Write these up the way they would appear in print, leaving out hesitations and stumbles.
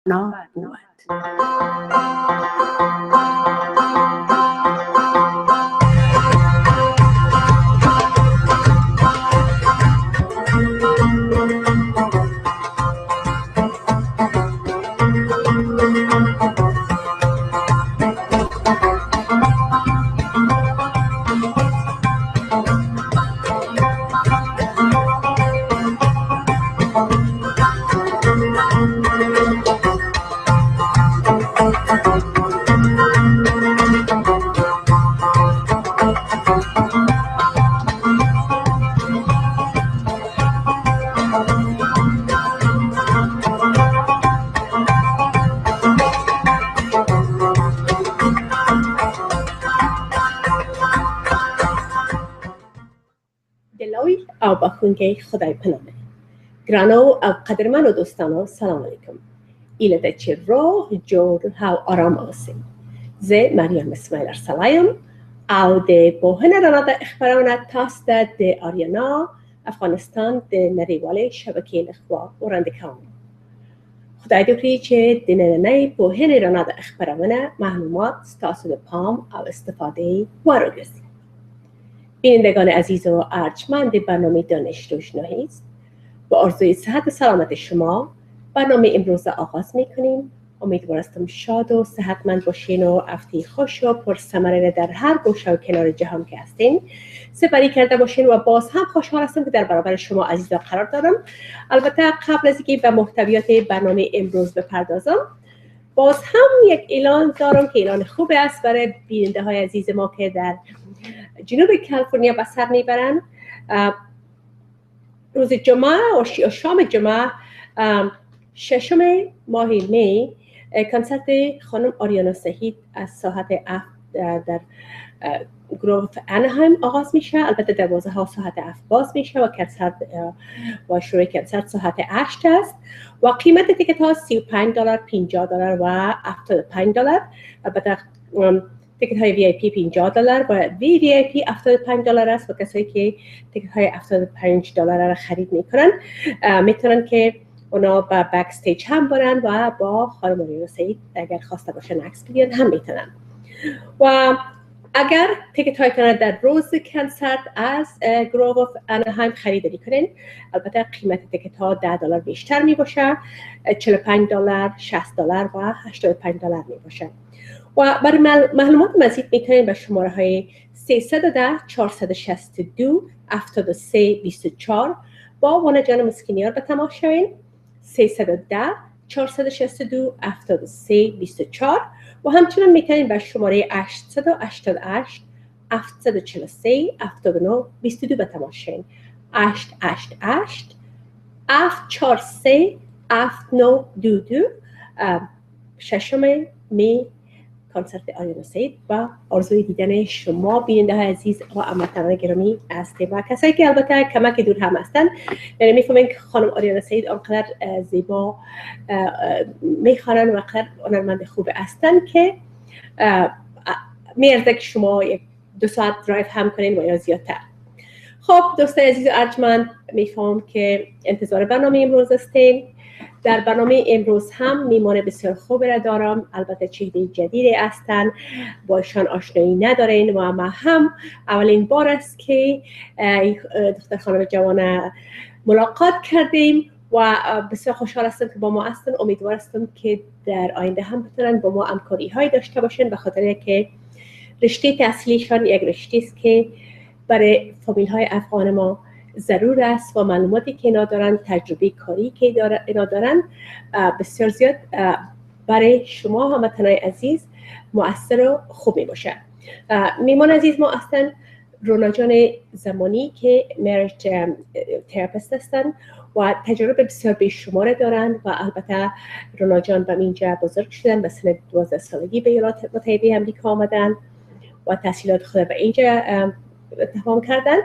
بود. دلای او بخونگی خدای پنامه گرانو او قدرمن و دوستانو سلام علیکم ایلده چه روح جور هاو آرام آسیم زه مریم ارسلایم او ده بوهن رانا ده اخبارانه تاست ده آریانا افغانستان ده نریواله شبکه لخوا ورنده کام خدای دوکری چه ده ننه بوهن رانا ده اخبارانه معلومات ستاسو ده پام او استفاده وارو گرسیم بینندگان عزیز و ارجمند برنامه دانش روشنایی است با آرزوی صحت و سلامت شما برنامه امروز آغاز میکنیم. امیدوارم شاد و صحتمند باشین و هفته خوش و پرثمره در هر گوشه و کنار جهان که هستین سپری کرده باشین و باز هم خوشحال هستم که در برابر شما عزیزان قرار دارم. البته قبل از اینکه به محتویات برنامه امروز بپردازم باز هم یک اعلان دارم که اعلان خوب است برای بیننده های عزیز ما که در جنوب کالیفرنیا به سر میبرن. روز جمعه و شام جمعه ششم ماه می کنسرت خانم آریانا سعید از ساعت 7 در گروه انهایم آغاز میشه. البته 12 ساعت 7 باز میشه و کنسرت و شروع کنسرت ساعت 8 است و قیمت تیکت ها $35 $50 و $75. البته تیکت های وی آی پی $50 و وی آی پی $75 است و کسایی که تیکت های $75 را خرید میکنن میتونن که اونا با بک استیج هم برن و با خانم آریانا سعید اگر خواسته باشن عکس بگیرن هم میتونن. و اگر تیکت هایتان در روز کنسرت از گروه آف انهایم خریداری کنین البته قیمت تیکت ها $10 بیشتر می باشه، $45 $60 و $85 می باشه. و برای معلومات مزید میتونین به شماره های 310 462 73 24 با وانا جان مسکینیار به تماس شوین. 310 462 73 24 و همچنین میتونین به شماره 888 743 79 22 به تماس شوین. 888 743 7922 ششم می کنسرت آریانا سعید و آرزوی دیدن شما بیننده های عزیز و هموطنان گرامی هستیم و کسایی که البته کمک دور هم هستن. یعنی میفهمین که خانم آریانا سعید آنقدر زیبا میخوانن و آنقدر هنرمند خوب هستن که میارزه که شما 2 ساعت درایو هم کنین و یا زیادتر. خب دوستان عزیز و ارجمند میفهم که انتظار برنامه امروز هستین. در برنامه امروز هم میمان بسیار خوب را دارم. البته چهره جدیدی هستن با ایشان آشنایی ندارین و ما هم اولین بار است که دختر خانم جوان ملاقات کردیم و بسیار خوشحال هستم که با ما هستن. امیدوار هستم که در آینده هم بتونن با ما همکاری های داشته باشن به خاطر که رشته تحصیلیشان یک رشته است که برای فامیل های افغان ما ضرور است و معلوماتی که اینا دارن تجربه کاری که اینا دارن بسیار زیاد برای شما هموطنان عزیز مؤثر و خوب می باشه. میمان عزیز ما هستن رونا جان زمانی که مریج تراپیست هستن و تجربه بسیار بیشمار دارن و البته رونا جان به اینجا بزرگ شدن. به سن 12 سالگی به ایالات متحده آمریکا آمدن و تحصیلات خود به اینجا تمام کردن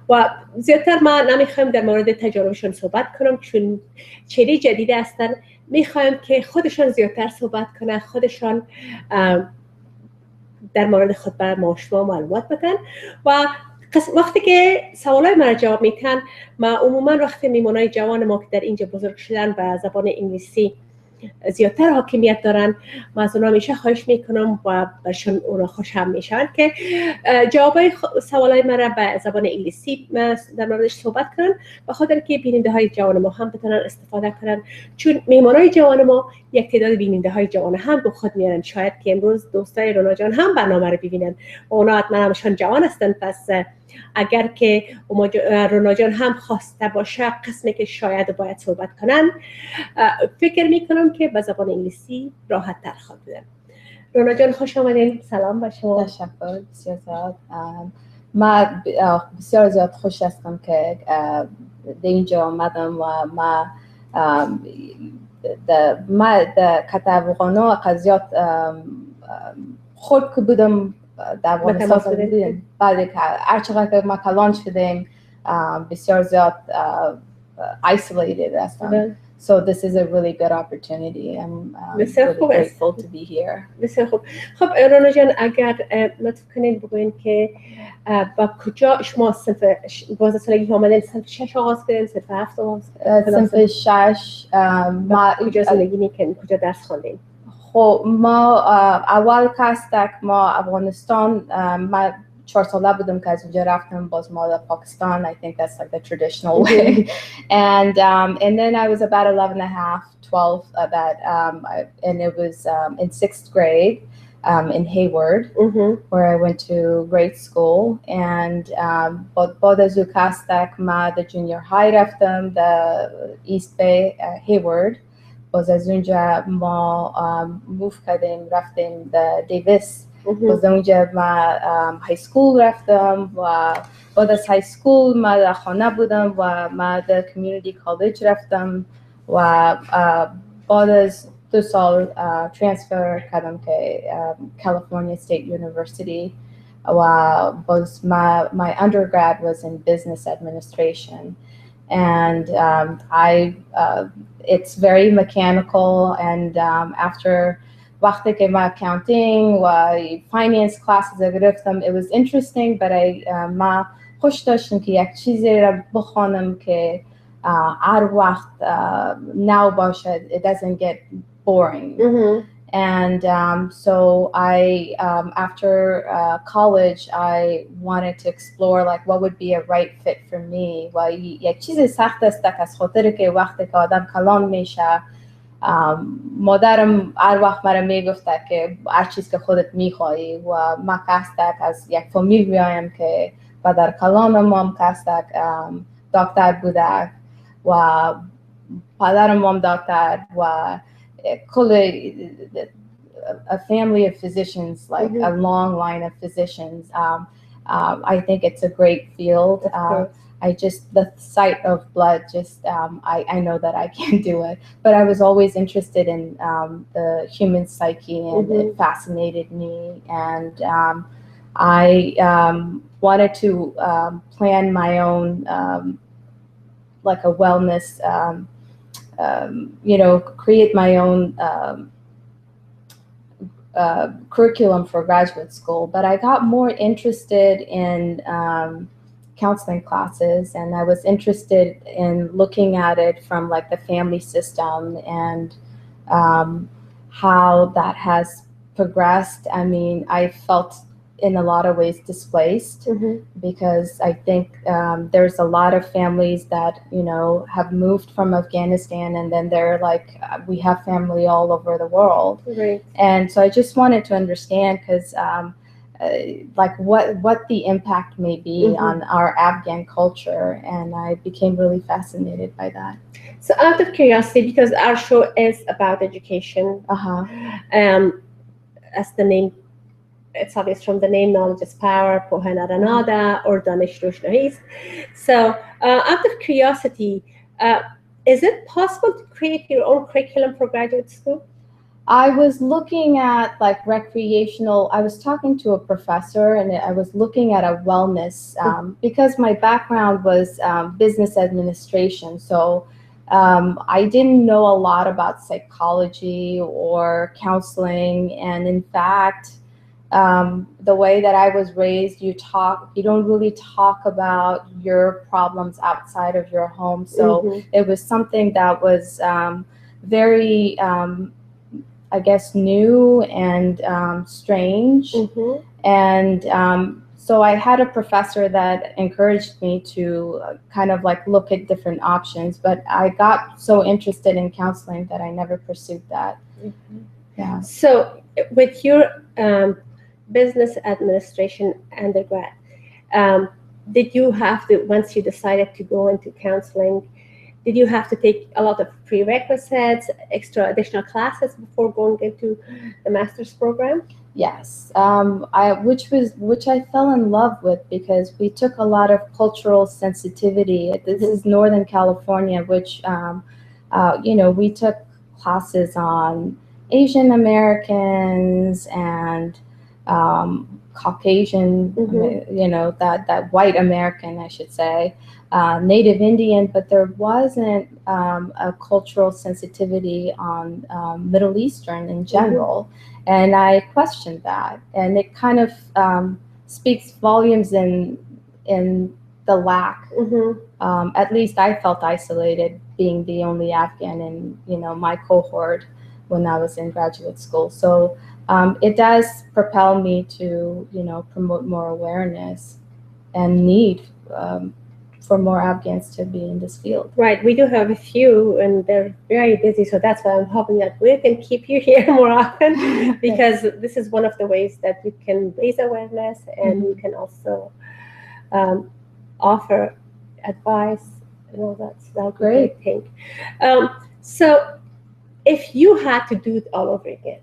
و زیادتر ما نمیخوایم در مورد تجاربشون صحبت کنم چون چهره جدید هستن. میخوایم که خودشان زیادتر صحبت کنن، خودشان در مورد خود بر ما شما معلومات بدن و وقتی که سوالای من جواب میتن ما عموما وقتی میمونای جوان ما که در اینجا بزرگ شدن و زبان انگلیسی زیادتر حاکمیت دارن. من از اونا همیشه خواهش میکنم و برشون اونا خوش هم میشن که جوابای سوالای من به زبان انگلیسی در موردش صحبت کنن، به خاطر که بیننده های جوان ما هم بتونن استفاده کنن، چون میمانای جوان ما یک تعداد بیننده های جوان هم به خود میارن. شاید که امروز دوستای رونا جان هم برنامه رو ببینن، اونا حتما همشون جوان هستن، پس اگر که رونا جان هم خواسته باشه قسمی که شاید باید صحبت کنن، فکر میکنم که به زبان انگلیسی راحت تر خواهد بودن. رونا جان خوش آمدین. سلام به شما. تشکر بسیار زیاد. من بسیار زیاد خوش هستم که در اینجا آمدم و ما در کتابخانه قضیات خود که بودم در افغانستان بودیم، بعد که هر چقدر که ما کلان شدیم بسیار زیاد isolated هستم. So this is a really good opportunity. I'm really grateful to be here. بسیار خوب. خب رونا جان اگر لطف کنین بگوین که با کجا شما صنف 12 سالگی آمدین؟ صنف 6 آغاز کردین؟ صنف 7 آغاز کردین؟ صنف 6 ما کجا زندگی میکنین؟ کجا درس خواندین؟ خب ما اول کاستک ما افغانستان، ما 4 ساله بودم که از اونجا رفتم باز ما در پاکستان. I think that's like the traditional way. And then I was about 11 and a half, 12 and it was in 6th grade in Hayward, where I went to grade school. And بعد از او کاستک ما در junior high رفتم در East Bay, Hayward. باز از اونجا ما موو کردیم رفتیم در دیویس. باز اونجا ما های سکول رفتم و بعد از های سکول ما در خانه بودم و ما در کمیونیتی کالج رفتم و بعد از 2 سال ترانسفر کردم که کالیفرنیا استیت یونیورسیتی و باز my undergrad was in business administration. And it's very mechanical, and after وقتی که ما accounting و finance classes گرفتم it was interesting, but ما خوش داشتم که یک چیزی را بخوانم که هر وقت نو باشد. It doesn't get boring. And so after college, I wanted to explore like what would be a right fit for me. و یک چیز سخت است از خاطر که وقتی که آدم کلان میشه، مادرم هر وقت مرا میگفته که هر چیز که خودت میخوایی و ما کاستک از یک فامیل میایم که پدر کلانم هم کاستک دکتر بوده و پدرم هم دکتر و کل a family of physicians, like a long line of physicians. I think it's a great field. The sight of blood, I know that I can't do it. But I was always interested in the human psyche, and it fascinated me. And I wanted to plan my own, like a wellness, create my own curriculum for graduate school. But I got more interested in counseling classes, and I was interested in looking at it from like the family system and how that has progressed. I mean, I felt in a lot of ways displaced because I think there's a lot of families that, have moved from Afghanistan, and then they're like, we have family all over the world. Right. And so I just wanted to understand, because like what the impact may be on our Afghan culture, and I became really fascinated by that. So out of curiosity, because our show is about education, as the name, it's obvious from the name, knowledge is power, poha naranada, or danish roshnahi ist. So out of curiosity, is it possible to create your own curriculum for graduate school? I was looking at like recreational, I was talking to a professor, and I was looking at a wellness, because my background was business administration. So I didn't know a lot about psychology or counseling. And in fact, the way that I was raised, you don't really talk about your problems outside of your home. So it was something that was very, I guess, new and strange. Mm-hmm. And so I had a professor that encouraged me to kind of like look at different options, but I got so interested in counseling that I never pursued that. Mm-hmm. Yeah. So with your business administration undergrad, did you have to, once you decided to go into counseling, did you have to take a lot of prerequisites, extra additional classes before going into the master's program? Yes, which I fell in love with because we took a lot of cultural sensitivity. This is Northern California, which we took classes on Asian Americans and Caucasian, that white American, I should say, Native Indian, but there wasn't a cultural sensitivity on Middle Eastern in general. And I questioned that, and it kind of speaks volumes in the lack. At least I felt isolated, being the only Afghan in my cohort when I was in graduate school. So it does propel me to promote more awareness and need for more Afghans to be in this field. Right, we do have a few, and they're very busy, so that's why I'm hoping that we can keep you here more often, because this is one of the ways that you can raise awareness, and you can also offer advice and all that. So that's a great thing. So if you had to do it all over again,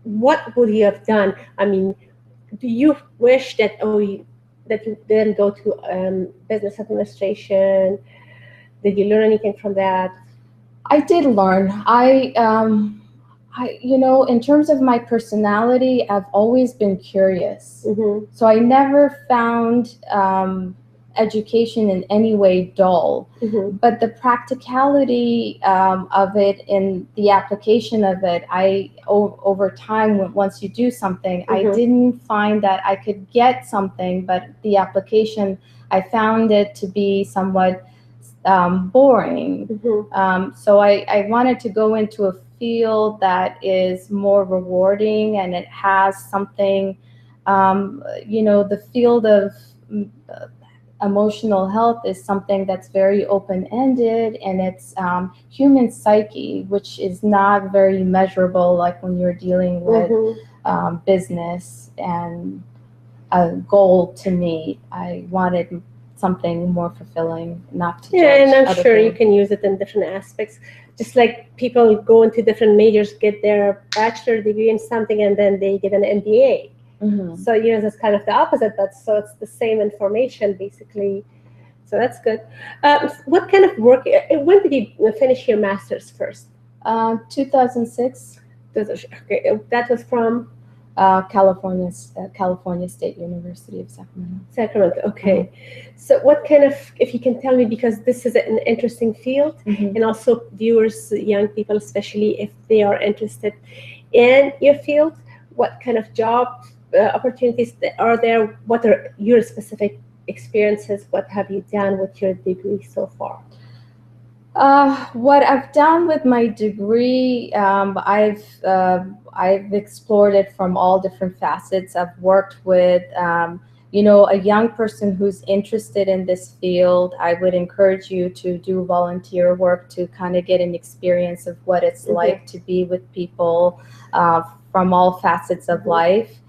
what would you have done? I mean, do you wish that that you didn't go to business administration? Did you learn anything from that? I did learn. In terms of my personality, I've always been curious. So I never found education in any way dull. But the practicality of it and the application of it, over time, once you do something, I didn't find that I could get something, but the application, I found it to be somewhat boring. So I wanted to go into a field that is more rewarding, and it has something, the field of emotional health is something that's very open-ended, and it's human psyche, which is not very measurable, like when you're dealing with business and a goal to meet. I wanted something more fulfilling, not to judge. And I'm sure you can use it in different aspects. Just like people go into different majors, get their bachelor degree in something, and then they get an MBA. So it's kind of the opposite, but so it's the same information basically. So that's good. What kind of work? When did you finish your master's first? 2006. Okay, that was from California State University of Sacramento. Sacramento. Okay. So what kind of, if you can tell me, because this is an interesting field, and also viewers, young people especially, if they are interested in your field, what kind of job opportunities are there? What are your specific experiences? What have you done with your degree so far? What I've done with my degree, I've explored it from all different facets. I've worked with, a young person who's interested in this field. I would encourage you to do volunteer work to kind of get an experience of what it's like to be with people from all facets of life.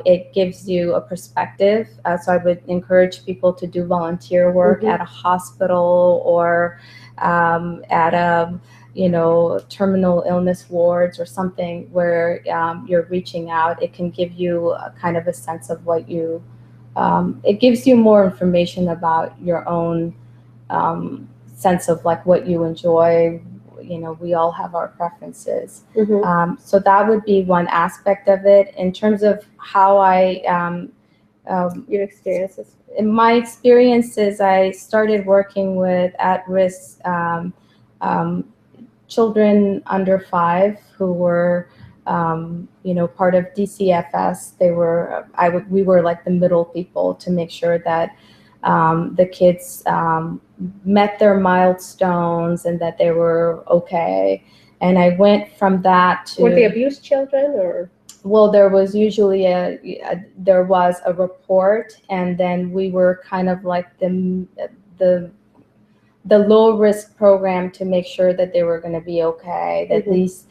It gives you a perspective. So I would encourage people to do volunteer work at a hospital or at a terminal illness wards or something where you're reaching out. It can give you a kind of a sense of what you it gives you more information about your own sense of like what you enjoy. We all have our preferences. So that would be one aspect of it. In terms of how your experiences. In my experiences, I started working with at-risk children under 5 who were, part of DCFS. We were like the middle people to make sure that the kids met their milestones and that they were okay. And I went from that to... Were they abused children, or? Well, there was usually there was a report, and then we were kind of like the low risk program to make sure that they were going to be okay. That these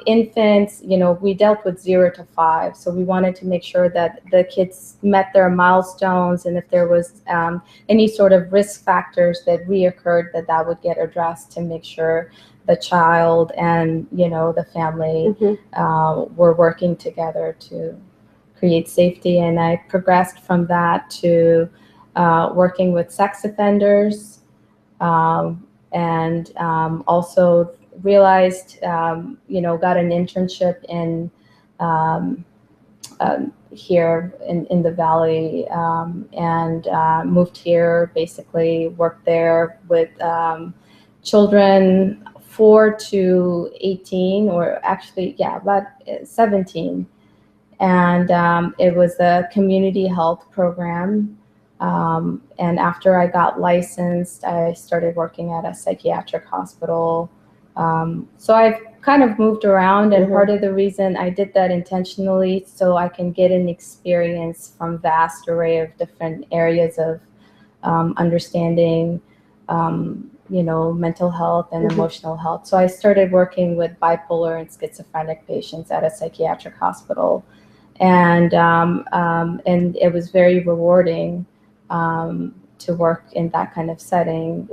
infants, we dealt with 0 to 5, so we wanted to make sure that the kids met their milestones, and if there was any sort of risk factors that reoccurred, that would get addressed to make sure the child and the family were working together to create safety. And I progressed from that to working with sex offenders, and also realized, got an internship in here in the Valley, and moved here, basically worked there with children 4 to 18, or actually, about 17. And it was a community health program. And after I got licensed, I started working at a psychiatric hospital. So I've kind of moved around, and part of the reason I did that intentionally, so I can get an experience from vast array of different areas of understanding, mental health and emotional health. So I started working with bipolar and schizophrenic patients at a psychiatric hospital, and it was very rewarding to work in that kind of setting.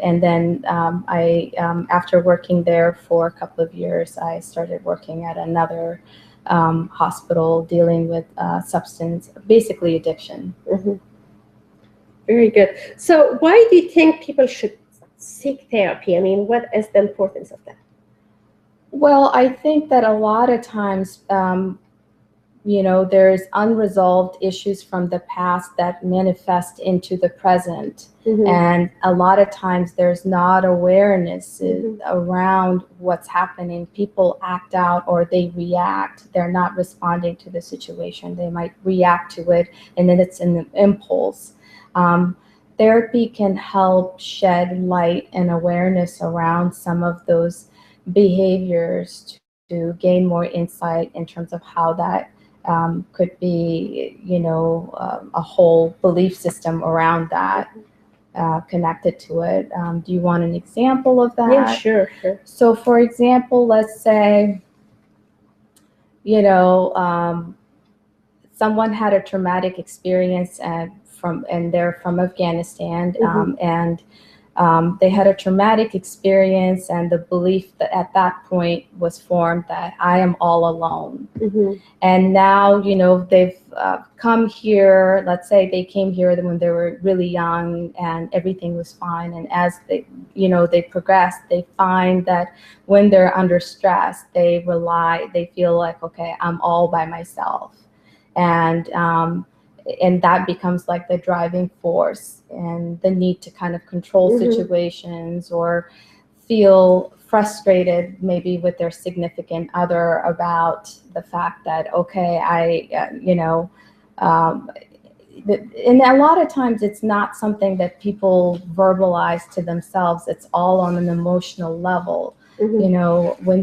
And then I, after working there for a couple of years, I started working at another hospital dealing with substance, basically addiction. Very good. So why do you think people should seek therapy? I mean, what is the importance of that? Well, I think that a lot of times, there's unresolved issues from the past that manifest into the present. And a lot of times there's not awareness around what's happening. People act out, or they react. They're not responding to the situation. They might react to it, and then it's an impulse. Therapy can help shed light and awareness around some of those behaviors to gain more insight in terms of how that could be, a whole belief system around that connected to it. Do you want an example of that? Yeah, sure. So, for example, let's say, someone had a traumatic experience and they're from Afghanistan, and they had a traumatic experience, and the belief that at that point was formed that I am all alone. And now, they've come here. Let's say they came here when they were really young and everything was fine. And as they progress, they find that when they're under stress, they feel like, okay, I'm all by myself. And that becomes like the driving force, and the need to kind of control situations, or feel frustrated maybe with their significant other about the fact that, okay, and a lot of times it's not something that people verbalize to themselves. It's all on an emotional level. When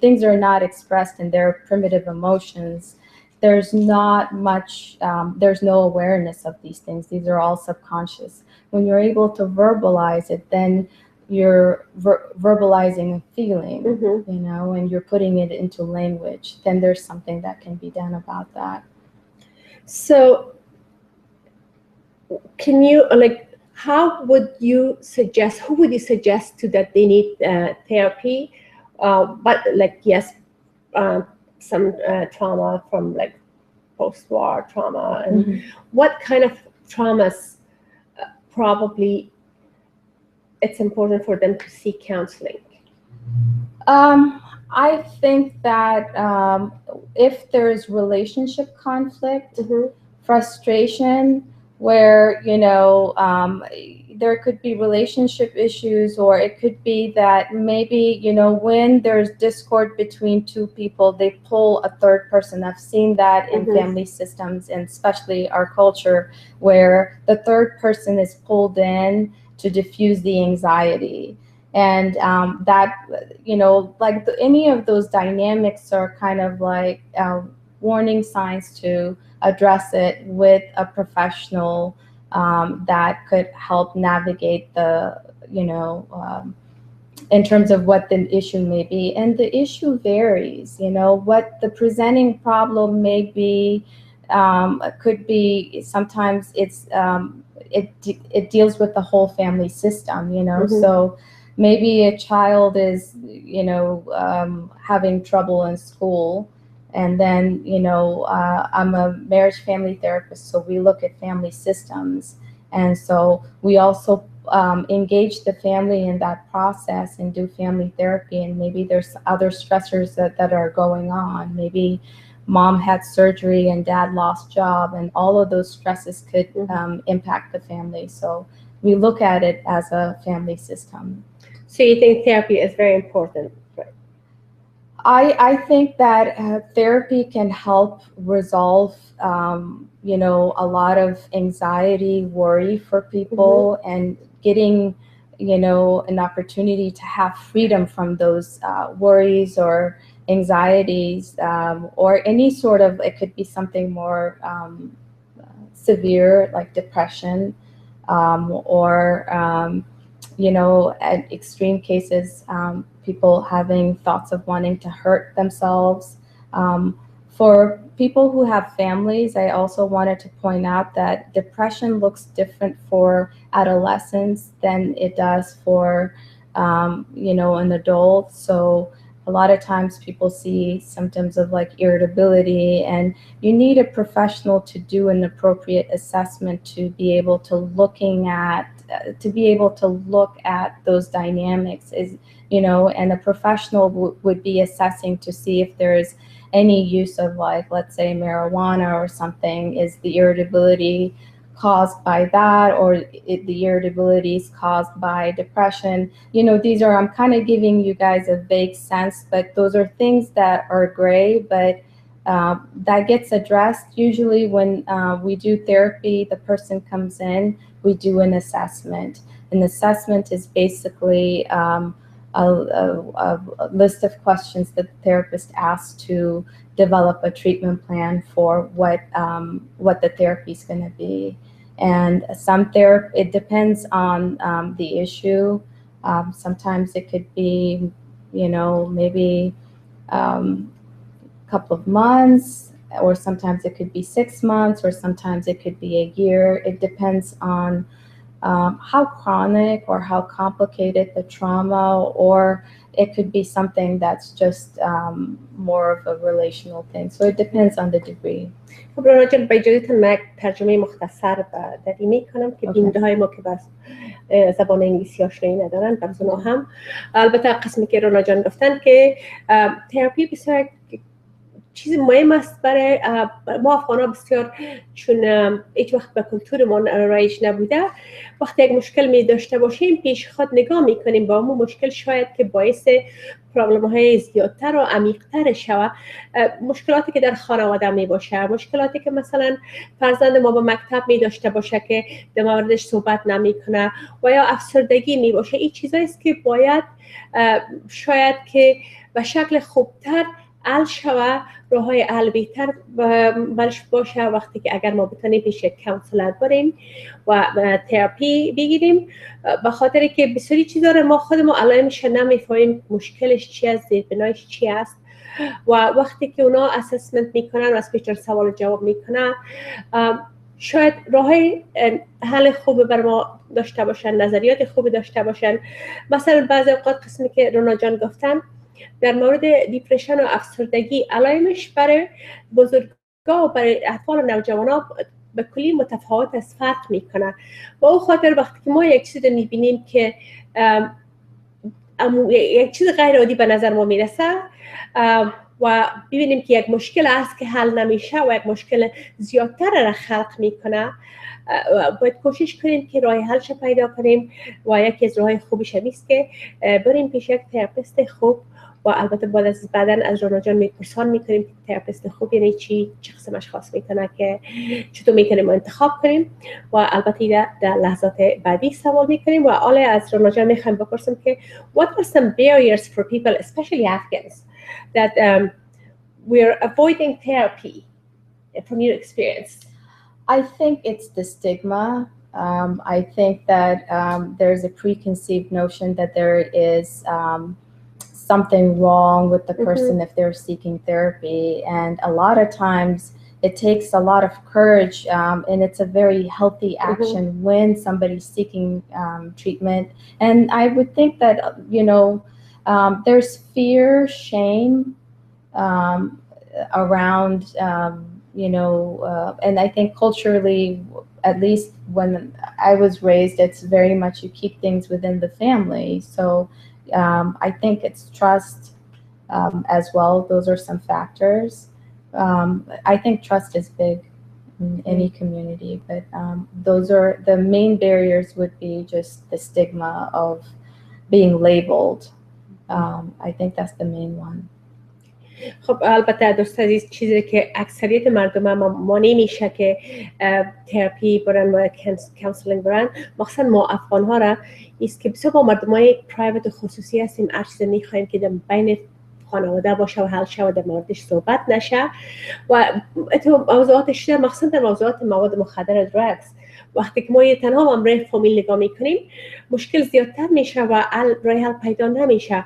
things are not expressed in their primitive emotions, there's not much, there's no awareness of these things. These are all subconscious. When you're able to verbalize it, then you're verbalizing a feeling, and you're putting it into language. Then there's something that can be done about that. So can you, who would you suggest to that they need therapy? But some trauma from post-war trauma, and what kind of traumas probably it's important for them to seek counseling? I think that if there's relationship conflict, frustration, where there could be relationship issues, or it could be that maybe, you know, when there's discord between two people, they pull a third person. I've seen that in family systems, and especially our culture, where the third person is pulled in to diffuse the anxiety. And that, you know, like any of those dynamics are kind of like warning signs to address it with a professional that could help navigate the, you know, in terms of what the issue may be. And the issue varies, you know, what the presenting problem may be, could be, sometimes it's, it deals with the whole family system, you know. So maybe a child is, you know, having trouble in school. And then, you know, I'm a marriage family therapist, so we look at family systems. And so we also engage the family in that process and do family therapy. And maybe there's other stressors that are going on. Maybe mom had surgery and dad lost job, and all of those stresses could impact the family. So we look at it as a family system. So you think therapy is very important? I think that therapy can help resolve, you know, a lot of anxiety, worry for people, and getting, you know, an opportunity to have freedom from those worries or anxieties, or any sort of, it could be something more severe like depression, or you know, at extreme cases, people having thoughts of wanting to hurt themselves. For people who have families, I also wanted to point out that depression looks different for adolescents than it does for, you know, an adult. So a lot of times people see symptoms of like irritability, and you need a professional to do an appropriate assessment to be able to look at those dynamics, is, you know, and a professional would be assessing to see if there's any use of, like, let's say marijuana or something. Is the irritability caused by that, or the irritability is caused by depression? You know, these are, I'm kind of giving you guys a vague sense, but those are things that are gray, but that gets addressed usually when we do therapy. The person comes in, we do an assessment. An assessment is basically a list of questions that the therapist asks to develop a treatment plan for what the therapy is going to be. And it depends on the issue. Sometimes it could be, you know, maybe a couple of months, or sometimes it could be 6 months, or sometimes it could be a year. It depends on how chronic or how complicated the trauma, or it could be something that's just more of a relational thing. So it depends on the degree. خب رانا جان، با اجازهتون من ترجمه مختصر در این میکنم که بیننده های ما که بس زبان انگلیسی آشنایی ندارن، برای اونا هم. البته قسمی که رانا جان گفتن که تراپی بسیار چیز مهم است برای ما افغان‌ها، بسیار، چون هیچ وقت به کلتورمان رایج نبوده. وقتی یک مشکل می داشته باشیم پیش خود نگاه میکنیم با اون مشکل، شاید که باعث پرابلم های زیادتر و عمیق‌تر شود. مشکلاتی که در خانواده می باشه، مشکلاتی که مثلا فرزند ما با مکتب می داشته باشه که در موردش صحبت نمی کنه، و یا افسردگی می باشه، این چیزایی است که باید شاید که به شکل خوبتر حل شود، راه های حل بهتر برش باشه وقتی که اگر ما بتونیم پیش یک کانسلر بریم و تراپی بگیریم. به خاطر که بسیاری چیزا رو ما خودمون علائمش نمیفهمیم، مشکلش چی است، زیربنایش چی است، و وقتی که اونا اسسمنت میکنن و از پیش سوال جواب میکنن، شاید راه حل خوب بر ما داشته باشن، نظریات خوب داشته باشن. مثلا بعضی اوقات قسمی که رونا جان گفتن در مورد دیپرشن و افسردگی، علائمش برای بزرگا و برای اطفال و نوجوانا به کلی متفاوت از، فرق میکنه. با اون خاطر وقتی که ما یک چیز میبینیم که یک چیز غیر عادی به نظر ما میرسه، و ببینیم که یک مشکل است که حل نمیشه و یک مشکل زیادتر را خلق میکنه، باید کوشش کنیم که راه حلش پیدا کنیم و یکی از راه خوبش همیست که بریم پیش یک تراپیست خوب. و البته بعداً از رانا جان میپرسان میکنیم که تراپیست خوب یعنی چی، چه قسم اشخاص میتونه که چطور میتونیم انتخاب کنیم و البته در لحظات بعدی سوال میکنیم. و حالا از رانا جان میخوایم بپرسیم که what are some barriers for people, especially Afghans, that we're avoiding therapy from your experience? I think it's the stigma. I think that there's a preconceived notion that there is something wrong with the person if they're seeking therapy. And a lot of times it takes a lot of courage, and it's a very healthy action when somebody's seeking treatment. And I would think that, there's fear, shame around, and I think culturally, at least when I was raised, it's very much you keep things within the family. So I think it's trust as well. Those are some factors. I think trust is big in any community, but those are the main barriers would be just the stigma of being labeled. I think that's the main one. خب البته دوست عزیز، چیزی که اکثریت مردم ما نمیشه که تراپی برن و کانسلینگ برن، مخصوصا ما افغان ها را است که بسیار با مردم های پرایوت و خصوصی هستیم. هر چیز میخوایم که در بین خانواده باشه و حل شه و در موردش صحبت نشه. و موضوعاتش مخصوصا در موضوعات مواد مخدر درگز، وقتی که ما تنها ممره فامیل نگاه میکنیم مشکل زیادتر میشه و راه حل پیدا نمیشه.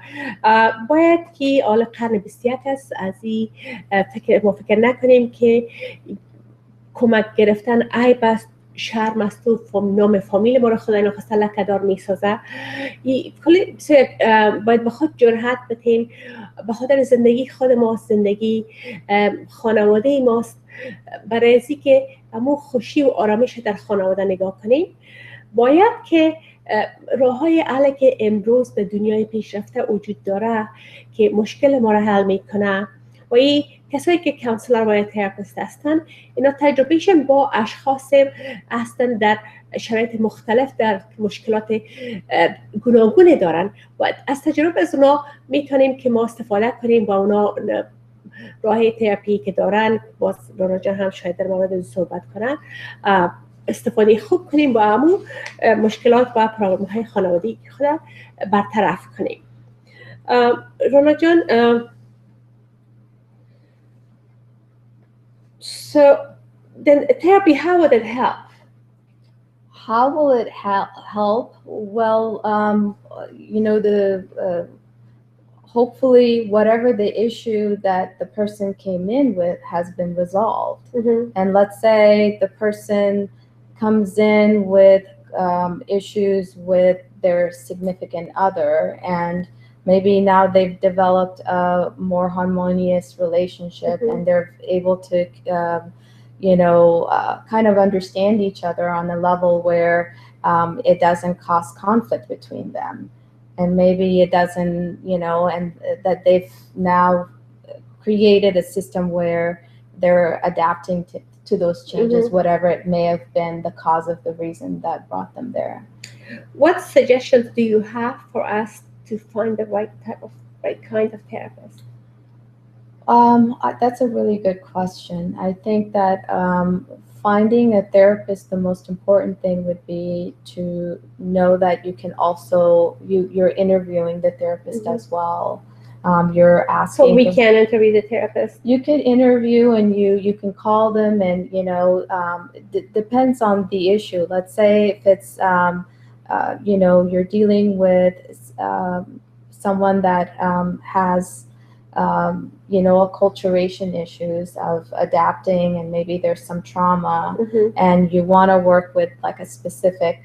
باید که حال قرن 21 است، از این فکر نکنیم که کمک گرفتن عیب است، شرم است و نام فامیل ما رو خدای نخواسته لکه‌دار میسازه. کلی باید به خود جرأت بدیم، به خاطر زندگی خود ماست، زندگی خانواده ماست. برای از اینکه همون خوشی و آرامش در خانواده نگاه کنیم، باید که راه‌های حل که امروز در دنیای پیشرفته وجود داره که مشکل ما را حل میکنه و این کسایی که کانسلر و تراپیست هستن، اینا تجربهشون با اشخاص هستن در شرایط مختلف، در مشکلات گوناگون دارن و از تجربه از اونا میتونیم که ما استفاده کنیم و اونا راه تراپی که دارن، باز رانا جان هم شاید در مورد صحبت کنن، استفاده خوب کنیم با همون مشکلات و پرابلم های خانوادگی خود برطرف کنیم. رانا جان، so then therapy, how would it help? How will it help? Well, hopefully whatever the issue that the person came in with has been resolved. And let's say the person comes in with issues with their significant other, and maybe now they've developed a more harmonious relationship and they're able to kind of understand each other on a level where it doesn't cause conflict between them. And maybe it doesn't, and that they've now created a system where they're adapting to those changes, whatever it may have been the cause of the reason that brought them there. What suggestions do you have for us to find the right kind of therapist? That's a really good question. I think that finding a therapist, the most important thing would be to know that you can also, you're interviewing the therapist as well. You're asking. So we can interview the therapist? You could interview and you can call them and, depends on the issue. Let's say if it's, you're dealing with someone that has acculturation issues of adapting, and maybe there's some trauma, and you want to work with like a specific,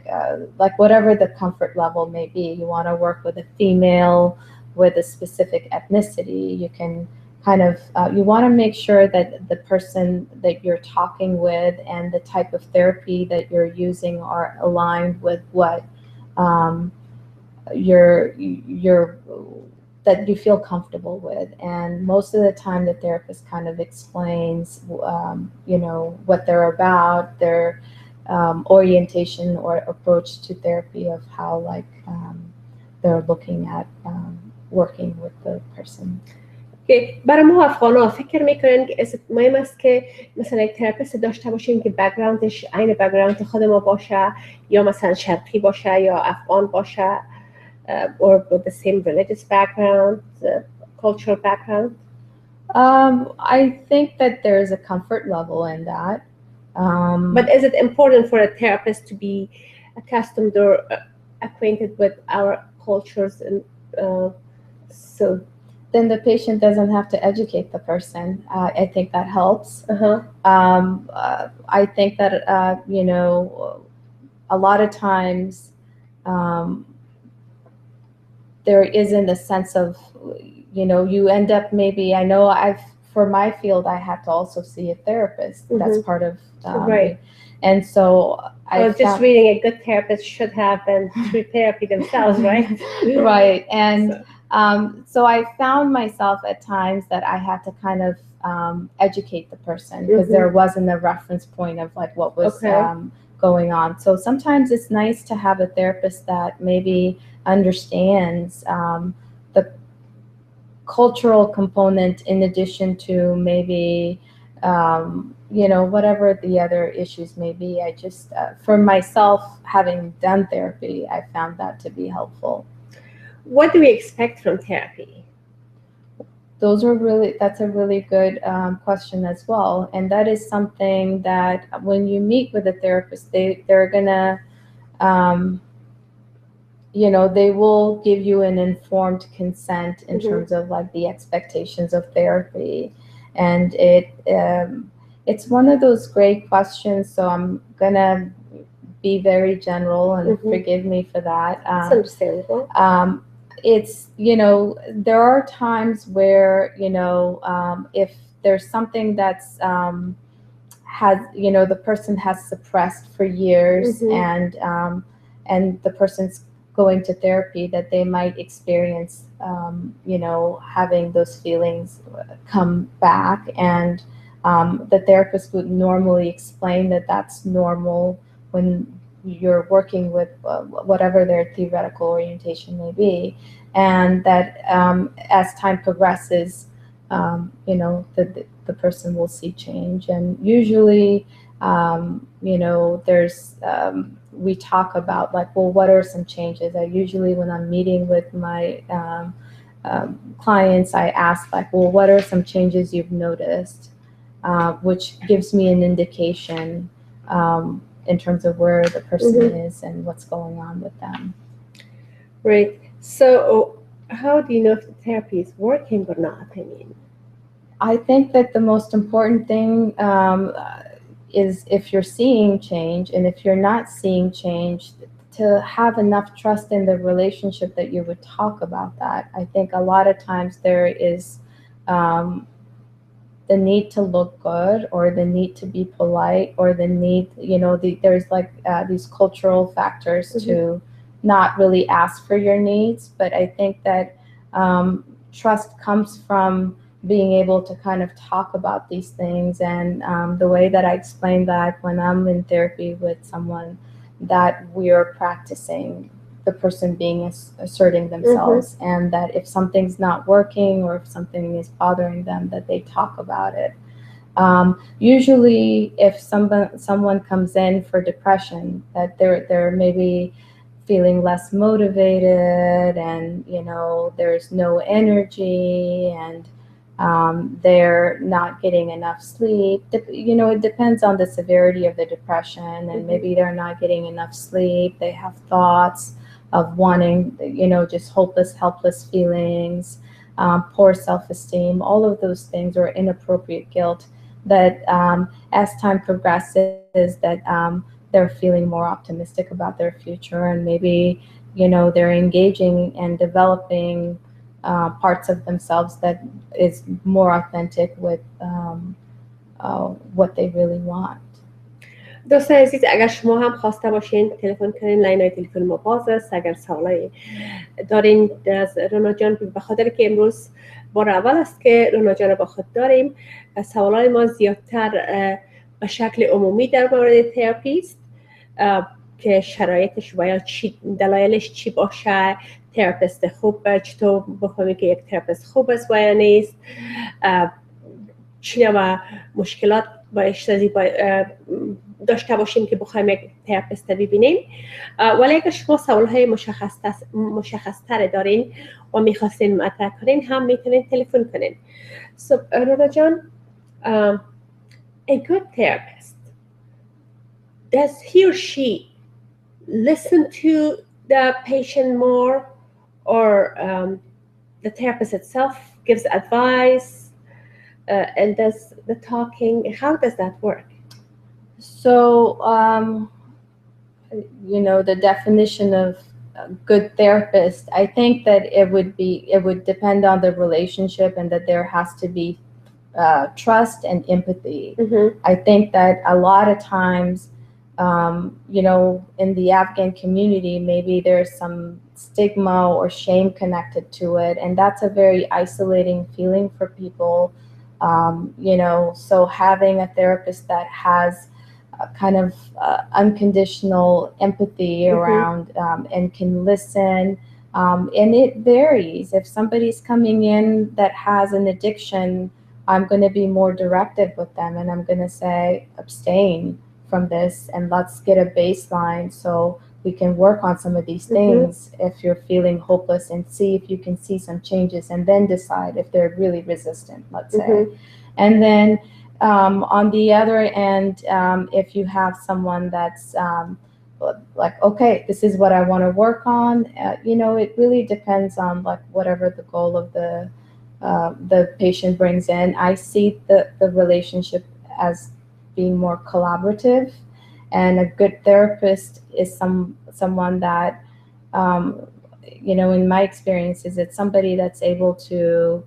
like whatever the comfort level may be. You want to work with a female with a specific ethnicity. You can kind of, you want to make sure that the person that you're talking with and the type of therapy that you're using are aligned with what your that you feel comfortable with. And most of the time, the therapist kind of explains, what they're about, their orientation or approach to therapy of how they're looking at working with the person. که برای ما افغانا فکر میکنن که مهم است که مثلا یک تراپیست داشته باشیم که بک‌گراندش عین بک‌گراند خود ما باشه، یا مثلا شرقی باشه یا افغان باشه، or with the same religious background, cultural background. I think that there is a comfort level in that. But is it important for a therapist to be accustomed or acquainted with our cultures, and so then the patient doesn't have to educate the person. I think that helps. I think that a lot of times there isn't a sense of, you end up maybe, I know for my field, I had to also see a therapist. That's part of right. And so just reading a good therapist should have been through therapy themselves, right? Right. And so I found myself at times that I had to kind of educate the person, because there wasn't a reference point of like what was going on. So sometimes it's nice to have a therapist that maybe understands the cultural component in addition to maybe whatever the other issues may be. I just for myself, having done therapy, I found that to be helpful. What do we expect from therapy? That's a really good question as well. And that is something that when you meet with a therapist, they're gonna they will give you an informed consent in terms of like the expectations of therapy. And it's one of those great questions, so I'm gonna be very general, and forgive me for that. It's understandable. It's, there are times where, if there's something that's has, the person has suppressed for years, and the person's going to therapy, that they might experience, having those feelings come back. And the therapist would normally explain that that's normal when you're working with whatever their theoretical orientation may be, and that as time progresses, the person will see change. And usually, there's we talk about like, well, what are some changes? I usually, when I'm meeting with my clients, I ask like, well, what are some changes you've noticed, which gives me an indication in terms of where the person is and what's going on with them. Right. So how do you know if the therapy is working or not? I think that the most important thing is if you're seeing change, and if you're not seeing change, to have enough trust in the relationship that you would talk about that. I think a lot of times there is the need to look good, or the need to be polite, or the need, there's like these cultural factors to not really ask for your needs. But I think that trust comes from being able to kind of talk about these things. And the way that I explain that when I'm in therapy with someone, that we are practicing the person being asserting themselves, and that if something's not working or if something is bothering them, that they talk about it. Usually, if someone comes in for depression, that they're maybe feeling less motivated, and there's no energy, and they're not getting enough sleep. It depends on the severity of the depression, and maybe they're not getting enough sleep. They have thoughts of wanting, just hopeless, helpless feelings, poor self-esteem, all of those things, or inappropriate guilt, that as time progresses, that they're feeling more optimistic about their future, and maybe, they're engaging and developing parts of themselves that is more authentic with what they really want. دوستان عزیز، اگر شما هم خواسته باشین تلفن کنین، لاین تلفن ما باز است. اگر سوالای دارین از رونا جان، به خاطر که امروز بار اول است که رونا جان با خود داریم، سوالای ما زیادتر به شکل عمومی در مورد تراپی است، که شرایطش و یا دلایلش چی باشه، تراپیست خوب چطور بفهمیم که یک تراپیست خوب است و یا نیست، چی و مشکلات باش داشته باشیم که بخوایم یک تراپیست ببینیم. ولی اگر شما سوالهای مشخص دارین و میخواستین مطرح کنین، هم میتونین تلفن کنین. So, Rona John, a good therapist, does he or she listen to the patient more, or the therapist itself gives advice and does the talking? How does that work? So, the definition of a good therapist, I think that it would depend on the relationship, and that there has to be trust and empathy. Mm-hmm. I think that a lot of times, in the Afghan community, maybe there's some stigma or shame connected to it, and that's a very isolating feeling for people. So having a therapist that has kind of unconditional empathy around, and can listen, and it varies. If somebody's coming in that has an addiction, I'm going to be more directive with them, and I'm going to say, abstain from this, and let's get a baseline so we can work on some of these things if you're feeling hopeless, and see if you can see some changes, and then decide if they're really resistant, let's say. And then on the other end, if you have someone that's like, okay, this is what I want to work on, it really depends on like whatever the goal of the patient brings in. I see the relationship as being more collaborative, and a good therapist is someone that, in my experiences, it's somebody that's able to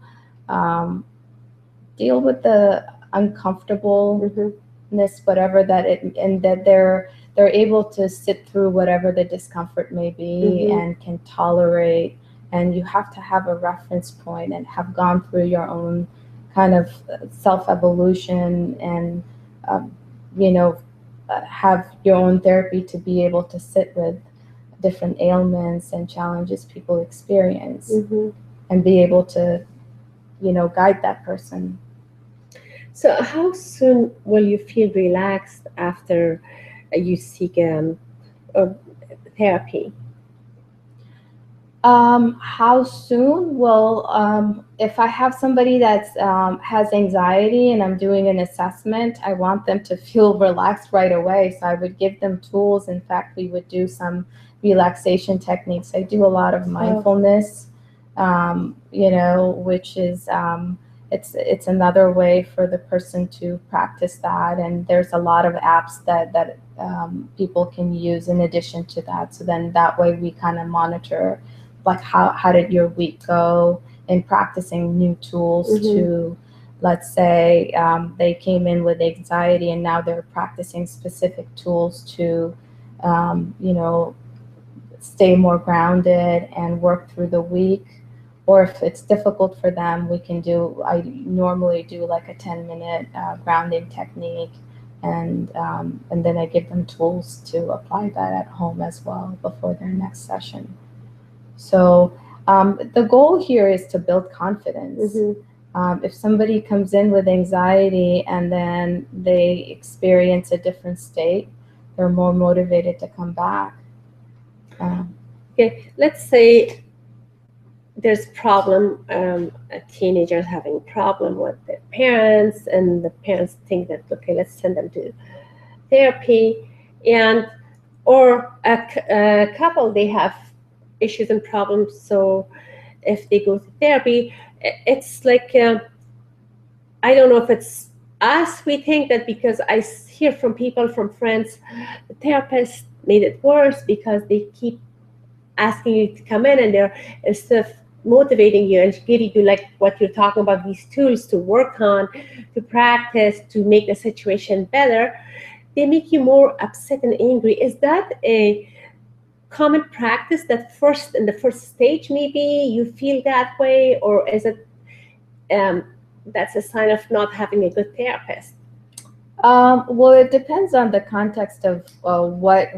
deal with the uncomfortableness, whatever that and that they're able to sit through whatever the discomfort may be, and can tolerate. And you have to have a reference point and have gone through your own kind of self-evolution, and have your own therapy to be able to sit with different ailments and challenges people experience, and be able to, guide that person. So how soon will you feel relaxed after you seek therapy? How soon? Well, if I have somebody that's has anxiety and I'm doing an assessment, I want them to feel relaxed right away. So I would give them tools. In fact, we would do some relaxation techniques. I do a lot of mindfulness, which is it's another way for the person to practice that. And there's a lot of apps that people can use in addition to that. So then that way we kind of monitor, like how did your week go, in practicing new tools to, let's say they came in with anxiety and now they're practicing specific tools to stay more grounded and work through the week. Or if it's difficult for them, I normally do like a 10-minute grounding technique, and then I give them tools to apply that at home as well before their next session. So the goal here is to build confidence. If somebody comes in with anxiety and then they experience a different state, they're more motivated to come back. Okay, let's say there's problem, a teenager having a problem with their parents, and the parents think that, okay, let's send them to therapy, or a couple, they have issues and problems. So if they go to therapy, it's like, I don't know if it's us, we think that because I hear from people, from friends, the therapist made it worse because they keep asking you to come in, and they're instead of motivating you and giving you, like what you're talking about, these tools to work on, to practice, to make the situation better, they make you more upset and angry. Is that a common practice that first in the first stage maybe you feel that way, or is it that's a sign of not having a good therapist? Well, it depends on the context of what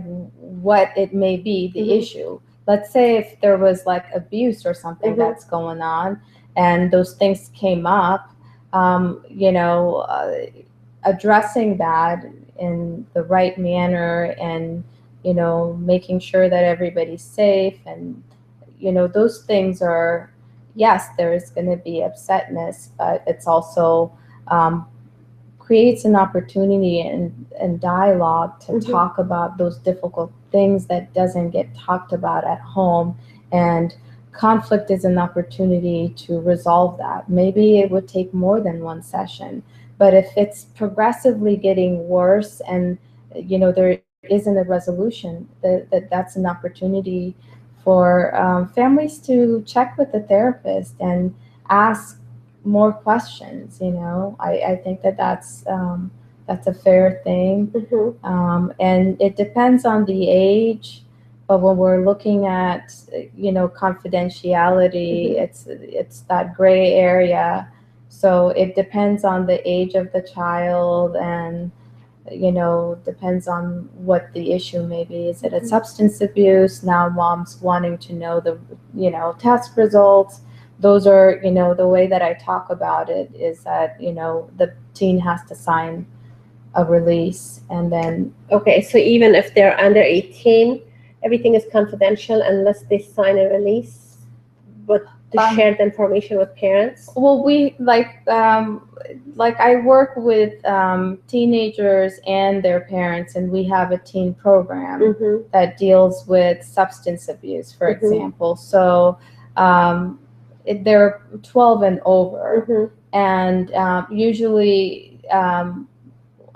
it may be, the issue. Let's say if there was like abuse or something that's going on, and those things came up, you know, addressing that in the right manner, and you know, making sure that everybody's safe, and you know, those things are, yes, there is going to be upsetness, but it's also creates an opportunity and dialogue to talk about those difficult things that doesn't get talked about at home. And conflict is an opportunity to resolve that. Maybe it would take more than one session, but if it's progressively getting worse and you know there isn't a resolution, that's an opportunity for families to check with the therapist and ask more questions. You know, I think that's a fair thing. And it depends on the age, but when we're looking at, you know, confidentiality, it's that gray area. So it depends on the age of the child, and you know, depends on what the issue may be. Is it a substance abuse? Now mom's wanting to know the, you know, test results. Those are, you know, the way that I talk about it is that, you know, the teen has to sign a release, and then Okay, so even if they're under 18, everything is confidential unless they sign a release, but to share the information with parents. Well, we like I work with teenagers and their parents, and we have a teen program that deals with substance abuse, for example. So they're 12 and over, and usually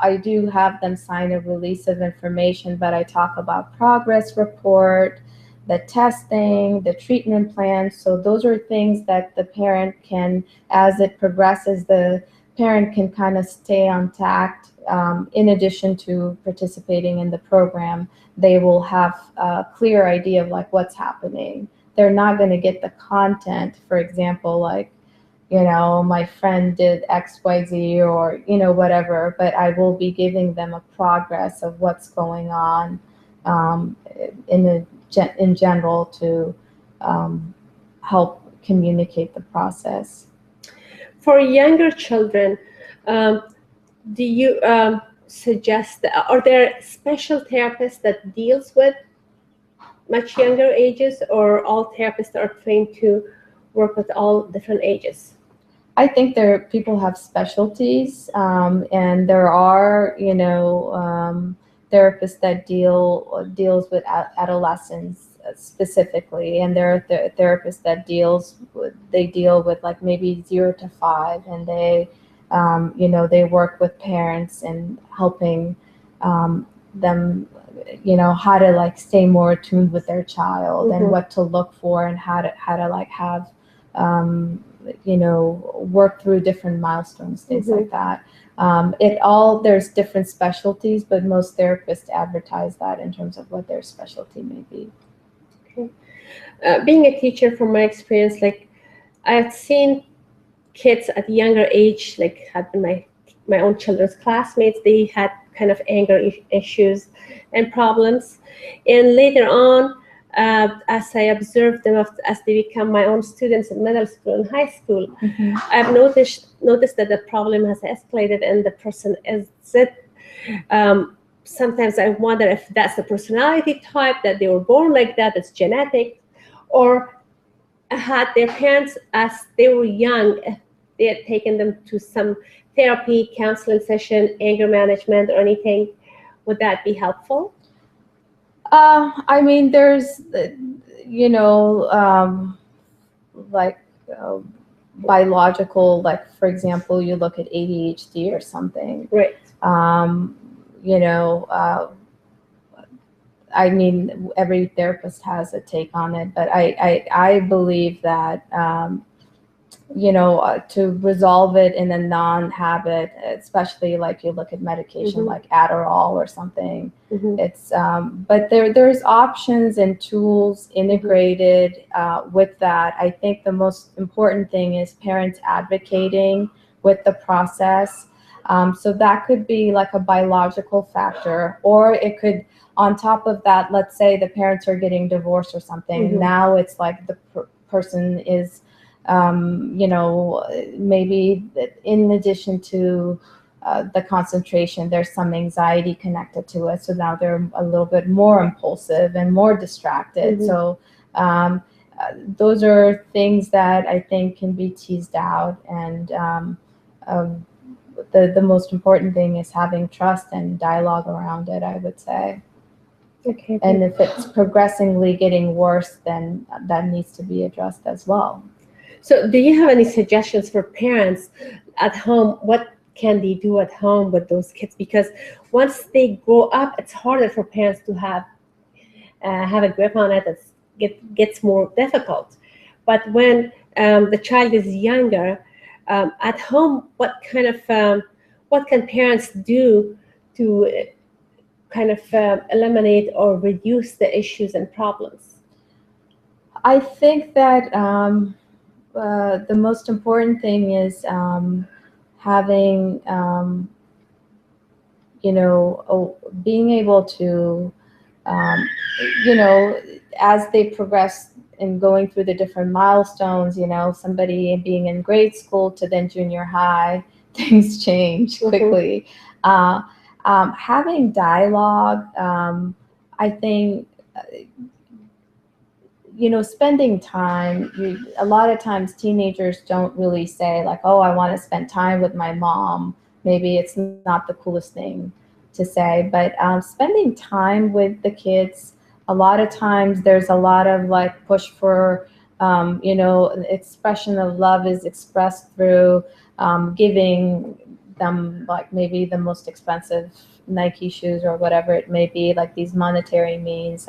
I do have them sign a release of information, but I talk about progress report, the testing, the treatment plan. So those are things that the parent can, as it progresses, the parent can kind of stay on tact. In addition to participating in the program, they will have a clear idea of like what's happening. They're not going to get the content, for example, like, you know, my friend did XYZ or, you know, whatever, but I will be giving them a progress of what's going on in general to help communicate the process. For younger children, do you suggest, are there special therapists that deals with much younger ages, or all therapists are trained to work with all different ages? I think people have specialties, and there are, you know, therapists that deals with adolescents specifically, and there are therapists that deal with like maybe 0 to 5, and they you know, they work with parents and helping them, you know, how to like stay more attuned with their child and what to look for, and how to like have you know, work through different milestones, things like that. There's different specialties, but most therapists advertise that in terms of what their specialty may be. Okay. Being a teacher, from my experience, like I've seen kids at a younger age, like had been my own children's classmates, they had kind of anger issues and problems, and later on, as I observed them as they become my own students in middle school and high school, I've noticed that the problem has escalated, and the person is it. Sometimes I wonder if that's the personality type, that they were born like that, it's genetic, or had their parents, as they were young, if they had taken them to some therapy, counseling session, anger management, or anything, would that be helpful? I mean, there's, you know, like biological, like for example, you look at ADHD or something. Right. You know, I mean, every therapist has a take on it, but I believe that to resolve it in a non-habit, especially like you look at medication like Adderall or something. It's but there's options and tools integrated with that. I think the most important thing is parents advocating with the process. So that could be like a biological factor, or it could, on top of that, let's say the parents are getting divorced or something. Now it's like the person is maybe in addition to the concentration, there's some anxiety connected to it. So now they're a little bit more impulsive and more distracted. So those are things that I think can be teased out. And the most important thing is having trust and dialogue around it, I would say. Okay. And if it's progressively getting worse, then that needs to be addressed as well. So do you have any suggestions for parents at home? What can they do at home with those kids? Because once they grow up, it's harder for parents to have a grip on it. It gets more difficult. But when the child is younger, at home, what can parents do to kind of eliminate or reduce the issues and problems? I think that the most important thing is having, being able to, as they progress in going through the different milestones, somebody being in grade school to then junior high, things change quickly. Having dialogue, I think, spending time, a lot of times teenagers don't really say like, oh, I want to spend time with my mom. Maybe it's not the coolest thing to say, but spending time with the kids, a lot of times there's a lot of like push for, expression of love is expressed through giving them like maybe the most expensive Nike shoes or whatever it may be, like these monetary means.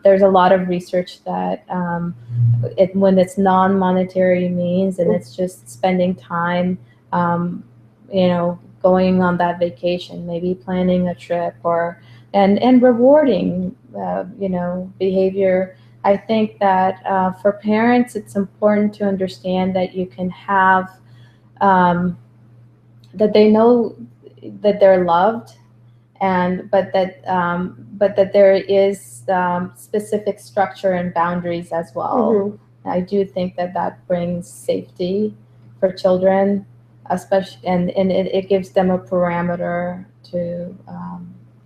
There's a lot of research that when it's non-monetary means and it's just spending time, going on that vacation, maybe planning a trip and rewarding, behavior. I think that for parents, it's important to understand that you can have, that they know that they're loved, but that there is specific structure and boundaries as well. I do think that brings safety for children, especially, and it gives them a parameter to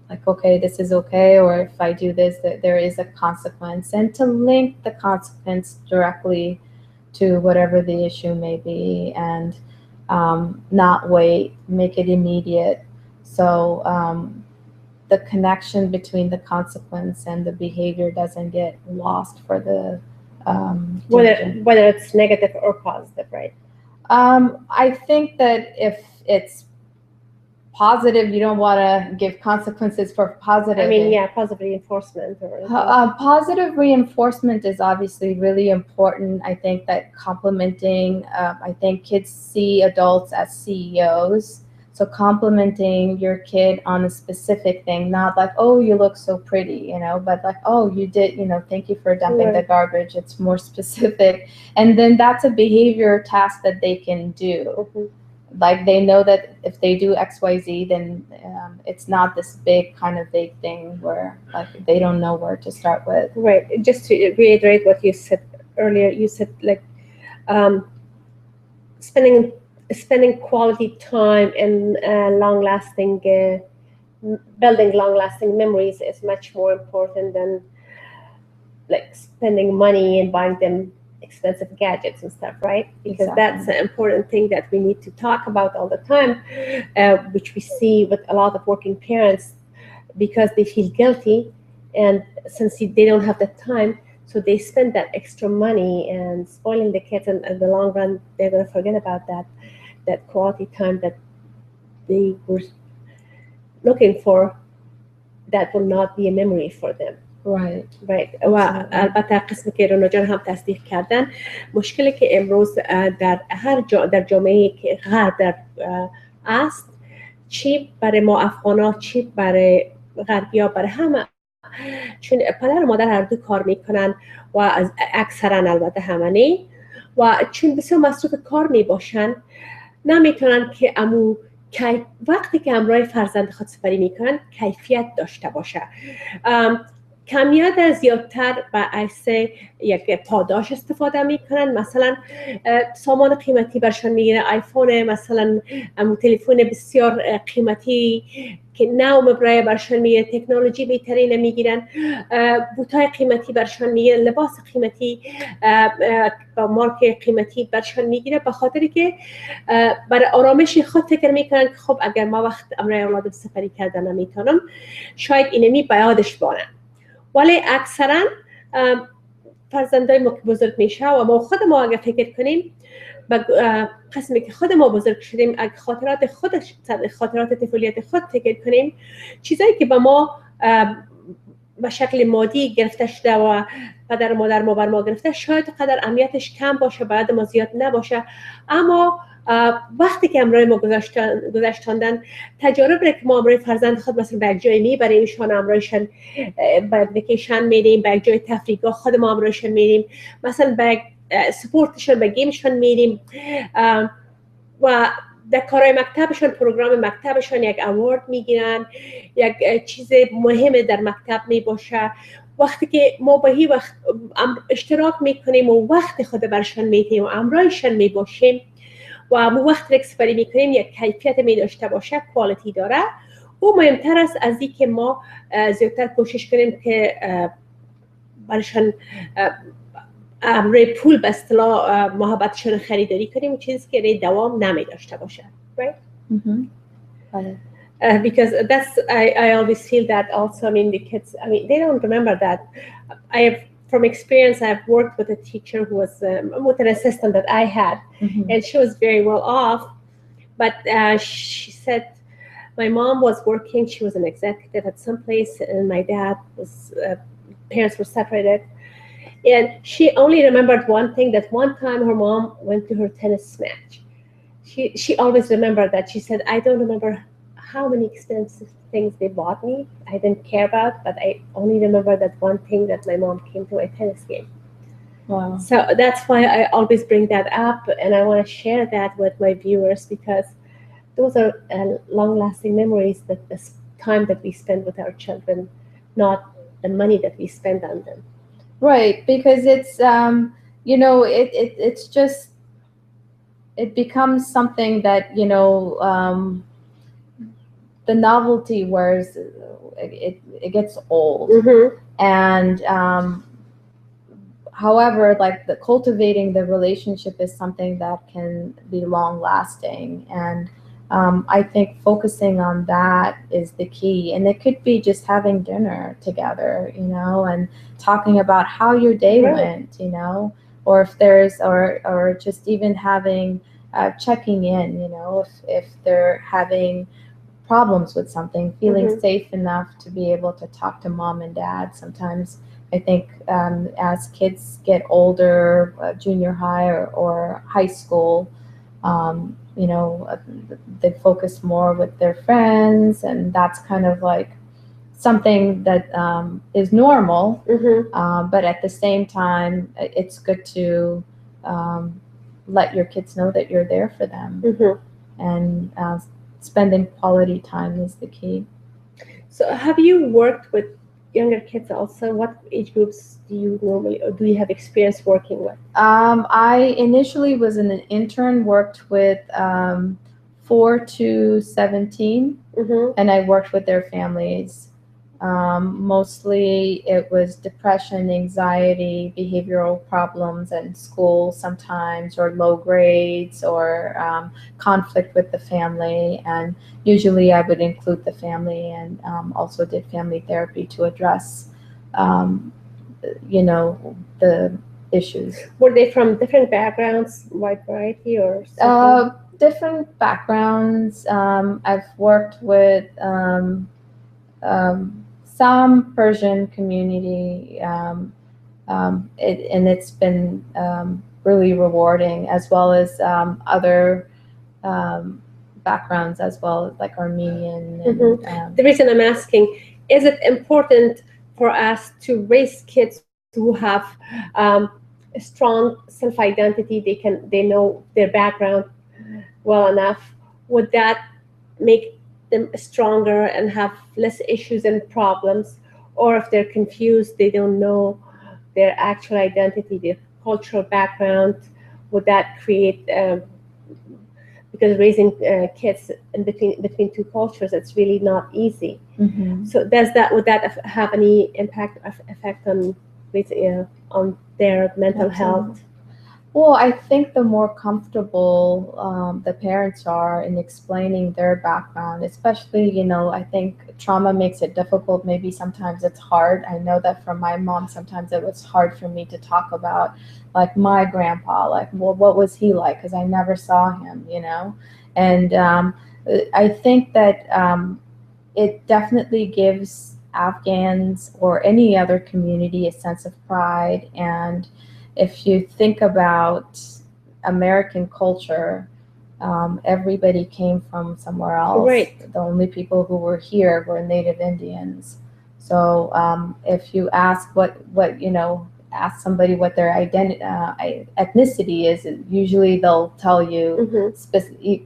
like, okay, this is okay, or if I do this, that there is a consequence, and to link the consequence directly to whatever the issue may be, and not wait, make it immediate. So the connection between the consequence and the behavior doesn't get lost for the whether it's negative or positive, right? I think that if it's positive, you don't want to give consequences for positive. I mean, yeah, positive reinforcement. Positive reinforcement is obviously really important. I think that complimenting, I think kids see adults as CEOs. So complimenting your kid on a specific thing, not like, oh, you look so pretty, but like, oh, you did, thank you for dumping the garbage. It's more specific. And then that's a behavior task that they can do. Like they know that if they do XYZ, then it's not this big kind of vague thing where like they don't know where to start with. Right. Just to reiterate what you said earlier, you said like spending quality time and building long-lasting memories is much more important than like spending money and buying them expensive gadgets and stuff, right? Because that's an important thing that we need to talk about all the time, which we see with a lot of working parents, because they feel guilty, and since they don't have the time, so they spend that extra money and spoiling the kids, and in the long run, they're going to forget about that quality time that they were looking for. That will not be a memory for them. Right. و البته قسمی که رونا جان هم تصدیق کردن، مشکلی که امروز در در جامعه که غرب در است، چی برای ما افغانا، چی برای غربیا، برای همه، چون پدر و مادر هر دو کار میکنن و از اکثرا البته همه، و چون بسیار مصروف کار میباشن، نمیتونن که وقتی که همراه فرزند خود سپری میکنن کیفیت داشته باشه. کمیت زیادتر به عکس یک پاداش استفاده میکنن، مثلا سامان قیمتی برشان میگیره، آیفون، مثلا تلفن بسیار قیمتی که نو مبرای برشان میگیره، تکنولوژی بهترین میگیرن، بوتای قیمتی برشان میگیره، لباس قیمتی با مارک قیمتی برشان میگیره، به خاطری که برای آرامش خود فکر میکنن که خب اگر ما وقت امرای اولادم سفری کردن نمیتونم، شاید اینمی بیادش بانن. ولی اکثرا فرزندای ما که بزرگ میشه و ما خود ما اگر فکر کنیم، قسمی که خود ما بزرگ شدیم، اگر خاطرات طفولیت خود فکر کنیم، چیزایی که به ما به شکل مادی گرفته شده و پدر و مادر ما بر ما گرفته، شاید قدر اهمیتش کم باشه، بعد ما زیاد نباشه، اما وقتی که امرای ما گذشتاندن، تجارب که ما امرای فرزند خود مثلا به یک جای میبریم، ایشان امرایشان به ویکیشن میریم، به یک جای تفریحگاه خود ما امرایشان میریم، مثلا به سپورتشان، به گیمشان میریم، و در کارهای مکتبشان، پروگرام مکتبشان یک اوارد میگیرن، یک چیز مهم در مکتب میباشه. وقتی که ما به هی وقت اشتراک میکنیم و وقت خود برشان میدیم و امرایشان میباشیم و مو وقت رکس سپری میکنیم، یک کیفیت می داشته باشه، کوالیتی داره، او مهمتر است از این که ما زیادتر کوشش کنیم که برشان امروی پول به اصطلاح محبتشون خریداری کنیم، چیزی که دوام نمی داشته باشه. Right? Because I always feel that also. I mean, the kids, I mean, they don't remember that. From experience, I've worked with a teacher who was with an assistant that I had, and she was very well off. But she said, my mom was working; she was an executive at some place, and my dad was. Parents were separated, and she only remembered one thing: that one time her mom went to her tennis match. She always remembered that. She said, I don't remember how many expensive things they bought me. I didn't care about, but I only remember that one thing, that my mom came to my tennis game. Wow. So that's why I always bring that up, and I want to share that with my viewers, because those are long-lasting memories, that the time that we spend with our children, not the money that we spend on them. Right, because it's it's just, it becomes something that the novelty wears, it gets old. And however, like cultivating the relationship is something that can be long lasting, and I think focusing on that is the key. And it could be just having dinner together, and talking about how your day went, or if there's, or just even having checking in, if they're having problems with something, feeling safe enough to be able to talk to mom and dad. Sometimes I think as kids get older, junior high or high school, they focus more with their friends, and that's kind of like something that is normal. But at the same time, it's good to let your kids know that you're there for them, and spending quality time is the key. So have you worked with younger kids also? What age groups do you normally, or do you have experience working with? I initially was an intern, worked with 4 to 17, and I worked with their families. Mostly it was depression, anxiety, behavioral problems in school sometimes, or low grades, or conflict with the family. And usually I would include the family, and also did family therapy to address, the issues. Were they from different backgrounds, wide variety, or something? Different backgrounds. I've worked with some Persian community, and it's been really rewarding, as well as other backgrounds as well, like Armenian. And, the reason I'm asking, is it important for us to raise kids who have a strong self-identity? They know their background well enough. Would that make them stronger and have less issues and problems? Or if they're confused, they don't know their actual identity, their cultural background, would that create because raising kids in between two cultures, it's really not easy. So would that have any effect on their mental health? Well, I think the more comfortable the parents are in explaining their background, especially, I think trauma makes it difficult. Maybe sometimes it's hard. I know that from my mom, sometimes it was hard for me to talk about, like, my grandpa, like, well, what was he like? Because I never saw him, And I think that it definitely gives Afghans or any other community a sense of pride. And if you think about American culture, everybody came from somewhere else. Right. The only people who were here were Native Indians. So if you ask ask somebody what their ethnicity is, usually they'll tell you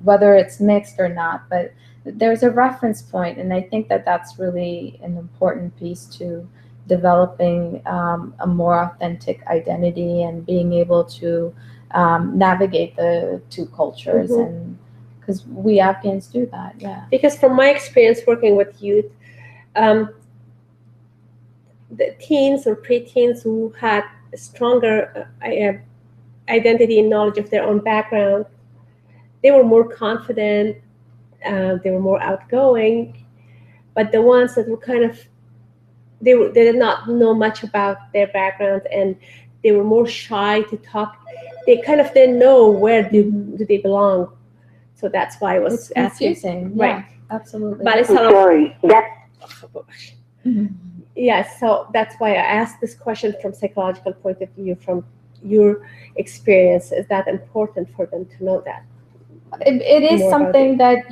whether it's mixed or not. But there's a reference point, and I think that that's really an important piece to developing a more authentic identity and being able to navigate the two cultures, and because we Afghans do that, yeah. Because from my experience working with youth, the teens or preteens who had a stronger identity and knowledge of their own background, they were more confident, they were more outgoing. But the ones that were kind of they did not know much about their background, and they were more shy to talk. They kind of didn't know where do they belong. So that's why I was confusing. Right. Yeah, absolutely. But sorry. Yes, so that's why I asked this question from psychological point of view, from your experience. Is that important for them to know that? It is something that,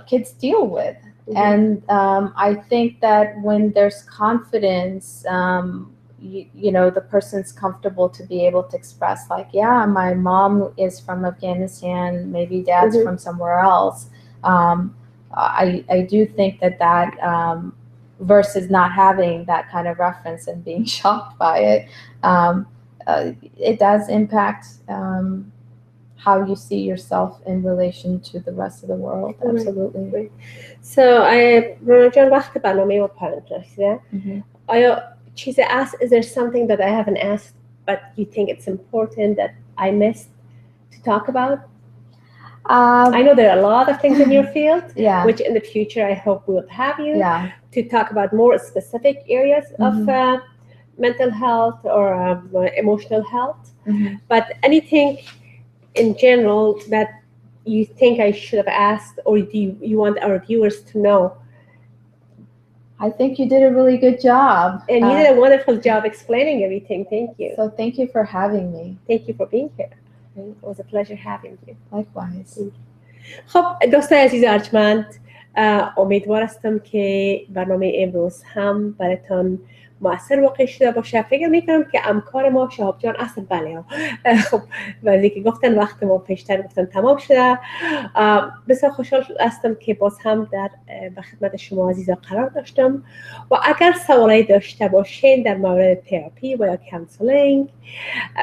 kids deal with. And I think that when there's confidence, the person's comfortable to be able to express, like, yeah, my mom is from Afghanistan, maybe dad's from somewhere else. I do think that versus not having that kind of reference and being shocked by it, it does impact how you see yourself in relation to the rest of the world. Absolutely. Right. So رونا جان وقت برنامه ما پایان رسیده. آیا چیز is there something that I haven't asked but you think it's important that I missed to talk about? I know there are a lot of things in your field, which in the future I hope we'll have you to talk about more specific areas of mental health or emotional health. But anything in general that you think I should have asked, or do you want our viewers to know? I think you did a really good job. And you did a wonderful job explaining everything. Thank you. So thank you for having me. Thank you for being here. It was a pleasure having you. Likewise. خب دوستای عزیز ارجمند، امیدوار هستم که برنامه امروز هم براتون مؤثر واقع شده باشه. فکر میکنم که همکار ما شهاب جان اصلا بله خب ولی که گفتن وقت ما پیشتر گفتن تمام شده. بسیار خوشحال هستم که باز هم در خدمت شما عزیزا قرار داشتم و اگر سوالی داشته باشین در مورد تراپی و یا کانسلینگ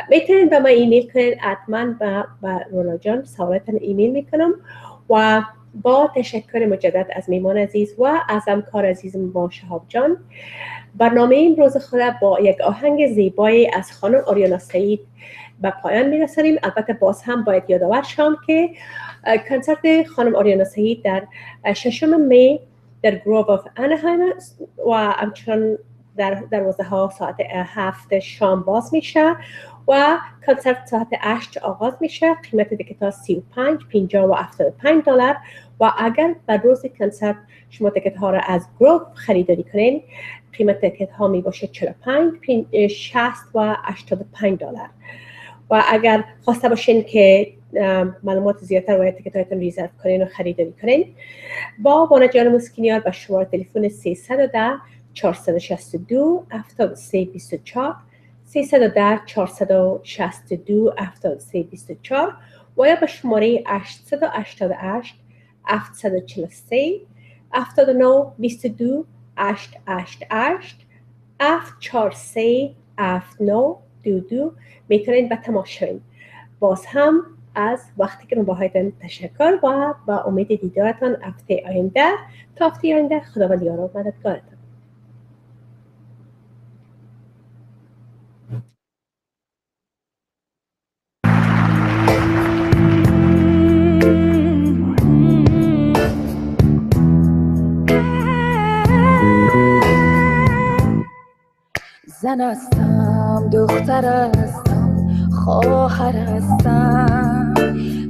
میتونید به من ایمیل کنید. حتما به رونا جان سوالتون ایمیل میکنم و با تشکر مجدد از میمان عزیز و از همکار عزیزم با شهاب جان، برنامه امروز خود با یک آهنگ زیبایی از خانم آریانا سعید به پایان میرسانیم. البته باز هم باید یادآور شم که کنسرت خانم آریانا سعید در 6 می در گروو آف انهایم و همچنان در 12 ساعت 7 شام باز میشه و کنسرت ساعت 8 آغاز میشه. قیمت تیکت ها 35 50 و 75 دلار و اگر بر روز کنسرت شما تیکت ها را از گروپ خریداری کنین قیمت تیکت ها می باشه 45 60 و 85 دلار. و اگر خواسته باشین که معلومات زیادتر و تیکت هایتون ریزرو کنین و خریداری کنین با بانجان موسیقیار به شماره تلفن 310 462 7324 310 462 7324 و یا به شماره 888 743 79 22 888 743 79 22 میتونید به تماس شوید. باز هم از وقتی که با هایتان تشکر و با امید دیدارتان هفته آینده. تا هفته آینده خداوند یار و مددگارتان. زن هستم، دختر هستم، خواهر هستم،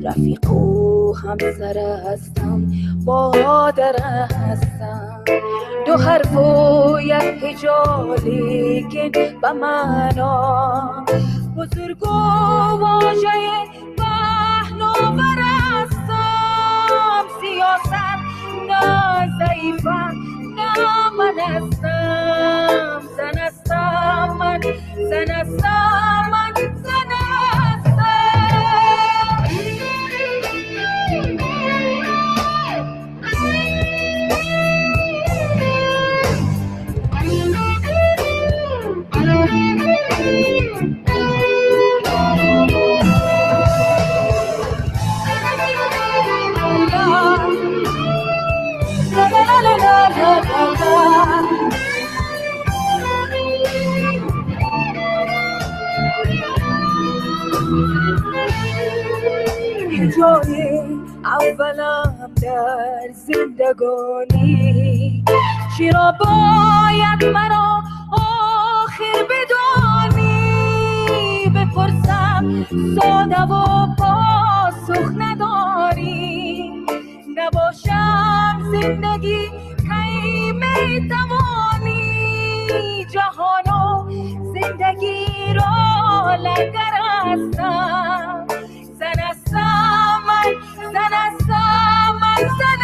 رفیق و همسر هستم، مادر هستم. دو حرف و یک هجا لیکن به معنا بزرگ و واژه پهناور هستم. سیاست نه ضعیفم نه من هستم. زن هستم من، زن هستم من، زن هستم. جای اولم در زندگانی چرا باید مرا آخر بدانی؟ بپرسم ساده و پاسخ نداری. نباشم زندگی کی میتوانی؟ جهان و زندگی را لنگر هستم. زن هستم من، زن هستم من، زن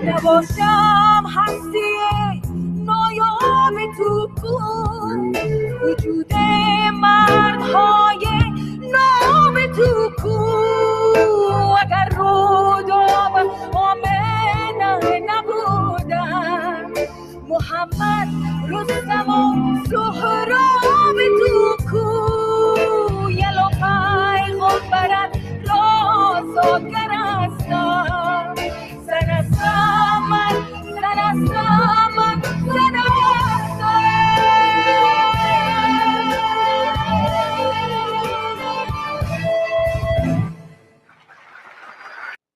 نباشم هستی نایاب تو کن، وجود مردهای ناب تو کن. اگر روداب آمنه نبودم، محمد رستم و سهراب تو کن. یلو پیغمبرت رازادگر هستم. زن هستم من، زن هستم من، زن هستم.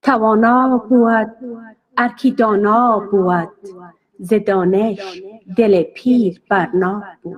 توانا بود ارکی دانا بود، ز دانش دل پیر برنا بود.